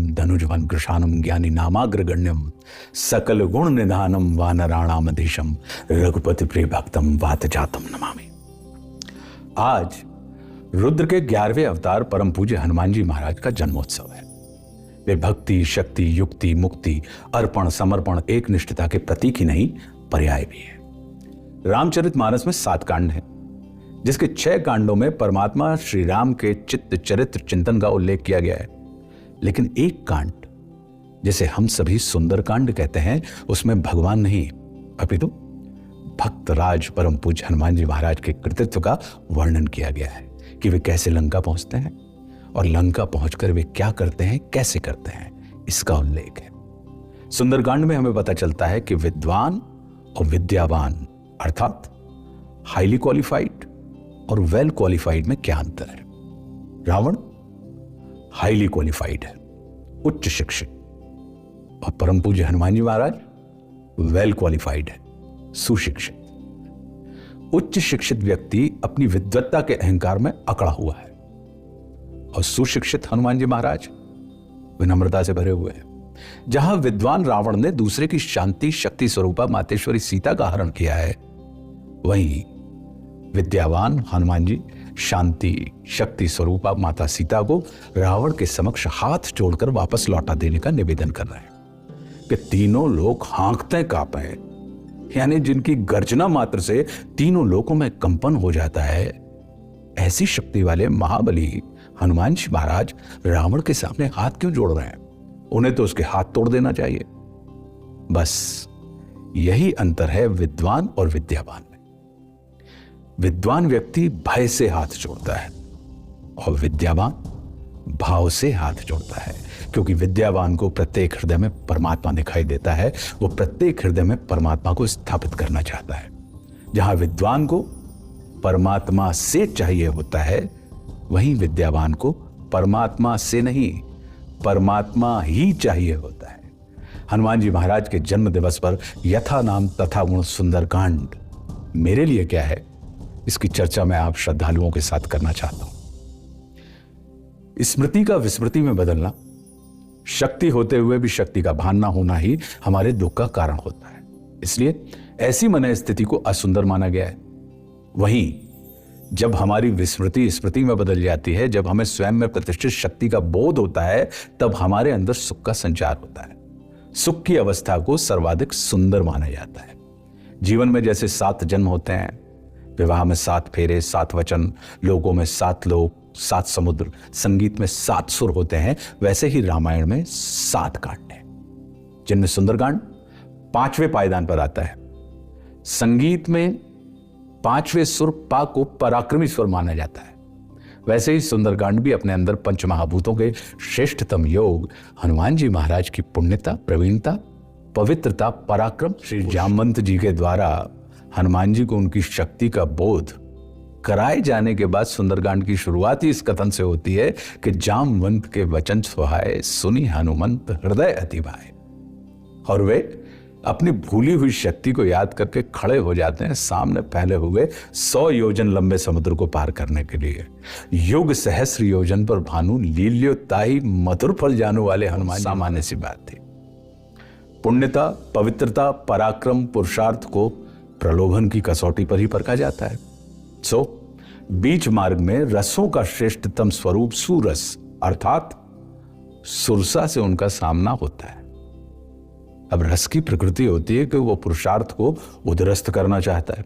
धनुजवन कृशानम ज्ञानी नामाग्रगण्यम सकल गुण निधानम वानराणामधीशम रघुपति प्रिय भक्तम वात जातम नमामि। आज रुद्र के 11वें अवतार परम पूज्य हनुमान जी महाराज का जन्मोत्सव है। वे भक्ति, शक्ति, युक्ति, मुक्ति, अर्पण, समर्पण, एक निष्ठता के प्रतीक ही नहीं पर्याय भी है। रामचरितमानस में 7 कांड हैं, जिसके 6 कांडों में परमात्मा श्री राम के चित्त चरित्र चिंतन का उल्लेख किया गया है। लेकिन एक कांड, जिसे हम सभी सुंदर कांड कहते हैं, उसमें भगवान नहीं अपितु भक्त राज परम पूज्य हनुमान जी महाराज के कृतित्व का वर्णन किया गया है कि वे कैसे लंका पहुंचते हैं और लंका पहुंचकर वे क्या करते हैं, कैसे करते हैं, इसका उल्लेख है। सुंदरकांड में हमें पता चलता है कि विद्वान और विद्यावान अर्थात हाईली क्वालिफाइड और वेल क्वालिफाइड में क्या अंतर है। रावण हाईली क्वालिफाइड है, उच्च शिक्षित, और परम पूज्य हनुमान जी महाराज वेल क्वालिफाइड है, सुशिक्षित। उच्च शिक्षित व्यक्ति अपनी विद्वत्ता के अहंकार में अकड़ा हुआ है और सुशिक्षित हनुमान जी महाराज विनम्रता से भरे हुए हैं। जहां विद्वान रावण ने दूसरे की शांति शक्ति स्वरूपा मातेश्वरी सीता का हरण किया है, वहीं विद्यावान हनुमान जी शांति शक्ति स्वरूपा माता सीता को रावण के समक्ष हाथ जोड़कर वापस लौटा देने का निवेदन कर रहे हैं कि तीनों लोग हाँकते कांपे, यानी जिनकी गर्जना मात्र से तीनों लोकों में कंपन हो जाता है, ऐसी शक्ति वाले महाबली हनुमान जी महाराज रावण के सामने हाथ क्यों जोड़ रहे हैं? उन्हें तो उसके हाथ तोड़ देना चाहिए। बस यही अंतर है विद्वान और विद्यावान में। विद्वान व्यक्ति भय से हाथ जोड़ता है और विद्यावान भाव से हाथ जोड़ता है, क्योंकि विद्यावान को प्रत्येक हृदय में परमात्मा दिखाई देता है। वो प्रत्येक हृदय में परमात्मा को स्थापित करना चाहता है। जहां विद्वान को परमात्मा से चाहिए होता है, वहीं विद्यावान को परमात्मा से नहीं परमात्मा ही चाहिए होता है। हनुमान जी महाराज के जन्म दिवस पर यथा नाम तथा गुण सुंदरकांड मेरे लिए क्या है, इसकी चर्चा मैं आप श्रद्धालुओं के साथ करना चाहता हूं। स्मृति का विस्मृति में बदलना, शक्ति होते हुए भी शक्ति का भान ना होना ही हमारे दुख का कारण होता है। इसलिए ऐसी मन स्थिति को असुंदर माना गया है। वहीं जब हमारी विस्मृति स्मृति में बदल जाती है, जब हमें स्वयं में प्रतिष्ठित शक्ति का बोध होता है, तब हमारे अंदर सुख का संचार होता है। सुख की अवस्था को सर्वाधिक सुंदर माना जाता है। जीवन में जैसे 7 जन्म होते हैं, विवाह में 7 फेरे, 7 वचन, लोगों में 7 लोक, 7 समुद्र, संगीत में 7 सुर होते हैं, वैसे ही रामायण में 7 कांड हैं, जिनमें सुंदरकांड 5वें पायदान पर आता है। संगीत में 5वें सुर पा को पराक्रमी स्वर माना जाता है। वैसे ही सुंदरकांड भी अपने अंदर पंचमहाभूतों के श्रेष्ठतम योग हनुमान जी महाराज की पुण्यता, प्रवीणता, पवित्रता, पराक्रम, श्री जामवंत जी के द्वारा हनुमान जी को उनकी शक्ति का बोध कराए जाने के बाद सुंदरकांड की शुरुआत ही इस कथन से होती है कि जामवंत के वचन सुहाए, सुनी हनुमंत हृदय अति भाए। और वे अपनी भूली हुई शक्ति को याद करके खड़े हो जाते हैं सामने फैले हुए 100 योजन लंबे समुद्र को पार करने के लिए। युग सहस्र योजन पर भानु लील्यो ताई मधुर फल जानू वाले हनुमान सामान्य सी बात थी। पुण्यता, पवित्रता, पराक्रम, पुरुषार्थ को प्रलोभन की कसौटी पर ही परखा जाता है। बीच मार्ग में रसों का श्रेष्ठतम स्वरूप सुरस अर्थात सुरसा से उनका सामना होता है। अब रस की प्रकृति होती है कि वो पुरुषार्थ को उद्रस्त करना चाहता है,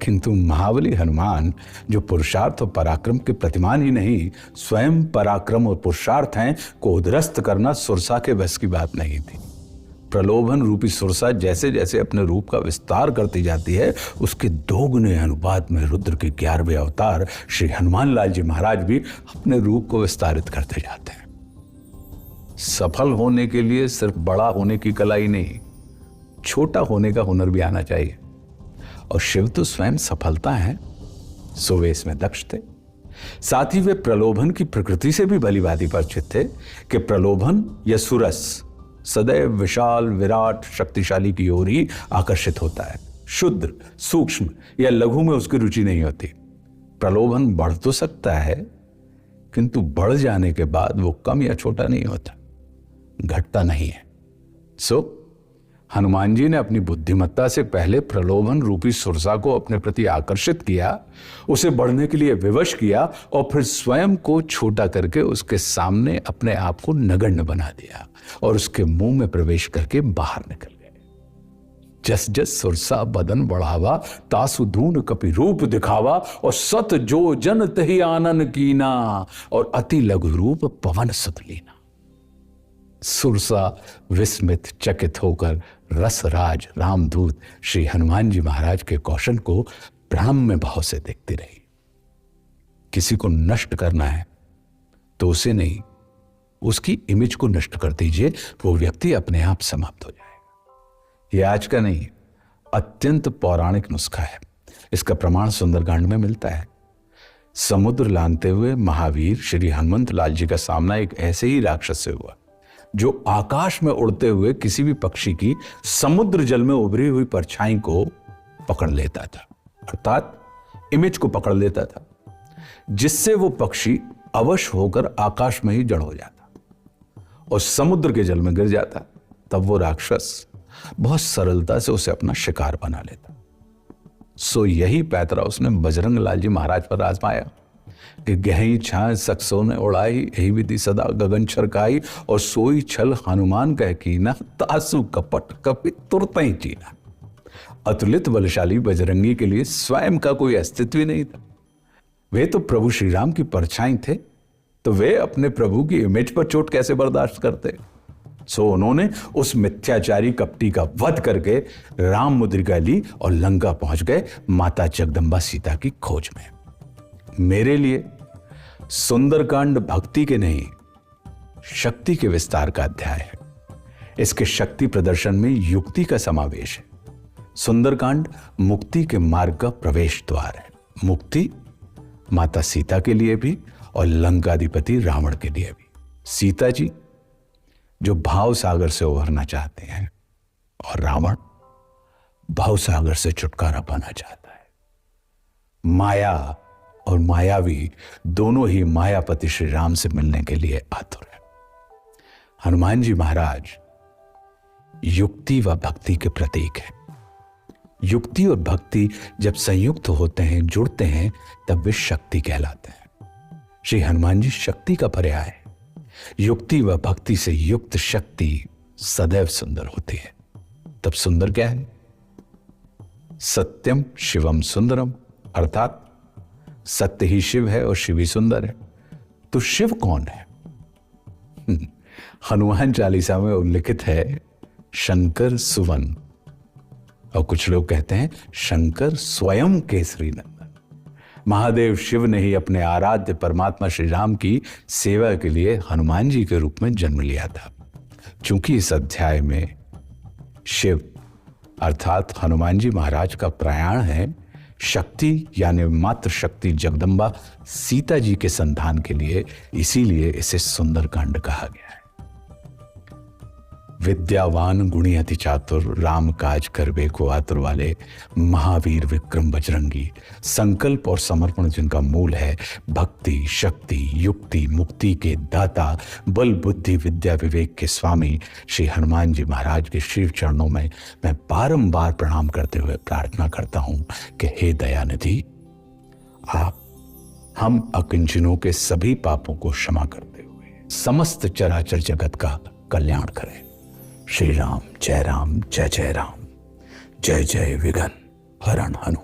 किंतु महाबली हनुमान जो पुरुषार्थ और पराक्रम के प्रतिमान ही नहीं, स्वयं पराक्रम और पुरुषार्थ हैं, को उद्रस्त करना सुरसा के बस की बात नहीं थी। प्रलोभन रूपी सुरसा जैसे जैसे अपने रूप का विस्तार करती जाती है, उसके दोगुने अनुपात में रुद्र के 11वें अवतार श्री हनुमान लाल जी महाराज भी अपने रूप को विस्तारित करते जाते हैं। सफल होने के लिए सिर्फ बड़ा होने की कला ही नहीं, छोटा होने का हुनर भी आना चाहिए। और शिव तो स्वयं सफलता है, सो वे इसमें दक्ष थे। साथ ही वे प्रलोभन की प्रकृति से भी भली भांति परिचित थे कि प्रलोभन या सुरस सदैव विशाल, विराट, शक्तिशाली की ओर ही आकर्षित होता है। शुद्र, सूक्ष्म या लघु में उसकी रुचि नहीं होती। प्रलोभन बढ़ तो सकता है, किंतु बढ़ जाने के बाद वो कम या छोटा नहीं होता, घटता नहीं है। सो हनुमान जी ने अपनी बुद्धिमत्ता से पहले प्रलोभन रूपी सुरसा को अपने प्रति आकर्षित किया, उसे बढ़ने के लिए विवश किया और फिर स्वयं को छोटा करके उसके सामने अपने आप को नगण्य बना दिया और उसके मुंह में प्रवेश करके बाहर निकल गए। जस जस सुरसा बदन बढ़ावा, तासु धून कपि रूप दिखावा, और सत जो जन तहि आनन कीना, और अति लघु रूप पवन सुत लीना। सुरसा विस्मित चकित होकर रसराज रामदूत श्री हनुमान जी महाराज के कौशल को ब्रह्म भाव से देखती रही। किसी को नष्ट करना है तो उसे नहीं, उसकी इमेज को नष्ट कर दीजिए, वो व्यक्ति अपने आप समाप्त हो जाएगा। यह आज का नहीं, अत्यंत पौराणिक नुस्खा है। इसका प्रमाण सुंदरकांड में मिलता है। समुद्र लांघते हुए महावीर श्री हनुमंत लाल जी का सामना एक ऐसे ही राक्षस से हुआ जो आकाश में उड़ते हुए किसी भी पक्षी की समुद्र जल में उभरी हुई परछाई को पकड़ लेता था, अर्थात इमेज को पकड़ लेता था, जिससे वो पक्षी अवश होकर आकाश में ही जड़ हो जाता और समुद्र के जल में गिर जाता। तब वो राक्षस बहुत सरलता से उसे अपना शिकार बना लेता। सो यही पैतरा उसने बजरंग लाल जी महाराज पर आजमाया कि गहरी छाए सक्सों ने उड़ाई, यही विधि सदा गगन छरकाई, और सोई छल हनुमान कह कीना, तासु कपट कपि तुरत ही चीना। अतुलित बलशाली बजरंगी के लिए स्वयं का कोई अस्तित्व ही नहीं था। वे तो प्रभु श्री राम की परछाई थे, तो वे अपने प्रभु की इमेज पर चोट कैसे बर्दाश्त करते। सो उन्होंने उस मिथ्याचारी कपटी का वध करके राम मुद्रिका ली और लंका पहुंच गए माता जगदम्बा सीता की खोज में। मेरे लिए सुंदरकांड भक्ति के नहीं, शक्ति के विस्तार का अध्याय है। इसके शक्ति प्रदर्शन में युक्ति का समावेश है। सुंदरकांड मुक्ति के मार्ग का प्रवेश द्वार है। मुक्ति माता सीता के लिए भी और लंकाधिपति रावण के लिए भी। सीता जी जो भाव सागर से उभरना चाहते हैं और रावण भाव सागर से छुटकारा पाना चाहता है। माया और मायावी दोनों ही मायापति श्री राम से मिलने के लिए आतुर है। हनुमान जी महाराज युक्ति व भक्ति के प्रतीक है। युक्ति और भक्ति जब संयुक्त होते हैं, जुड़ते हैं, तब वे शक्ति कहलाते हैं। श्री हनुमान जी शक्ति का पर्याय है। युक्ति व भक्ति से युक्त शक्ति सदैव सुंदर होती है। तब सुंदर क्या है? सत्यम शिवम सुंदरम, अर्थात सत्य ही शिव है और शिव ही सुंदर है। तो शिव कौन है? हनुमान चालीसा में उल्लिखित है शंकर सुवन, और कुछ लोग कहते हैं शंकर स्वयं केसरी नंदन। महादेव शिव ने ही अपने आराध्य परमात्मा श्री राम की सेवा के लिए हनुमान जी के रूप में जन्म लिया था। चूंकि इस अध्याय में शिव अर्थात हनुमान जी महाराज का प्रयाण है शक्ति यानी मात्र शक्ति जगदम्बा सीता जी के संधान के लिए, इसीलिए इसे सुंदरकांड कहा गया है। विद्यावान गुणी अति चातुर, राम काज करबे को आतुर वाले महावीर विक्रम बजरंगी, संकल्प और समर्पण जिनका मूल है, भक्ति शक्ति युक्ति मुक्ति के दाता, बल बुद्धि विद्या विवेक के स्वामी श्री हनुमान जी महाराज के शिव चरणों में मैं बारंबार प्रणाम करते हुए प्रार्थना करता हूं कि हे दयानिधि, आप हम अकिंचनों के सभी पापों को क्षमा करते हुए समस्त चराचर जगत का कल्याण करें। श्री राम जय जय राम, जय जय विघ्न हरण हनु।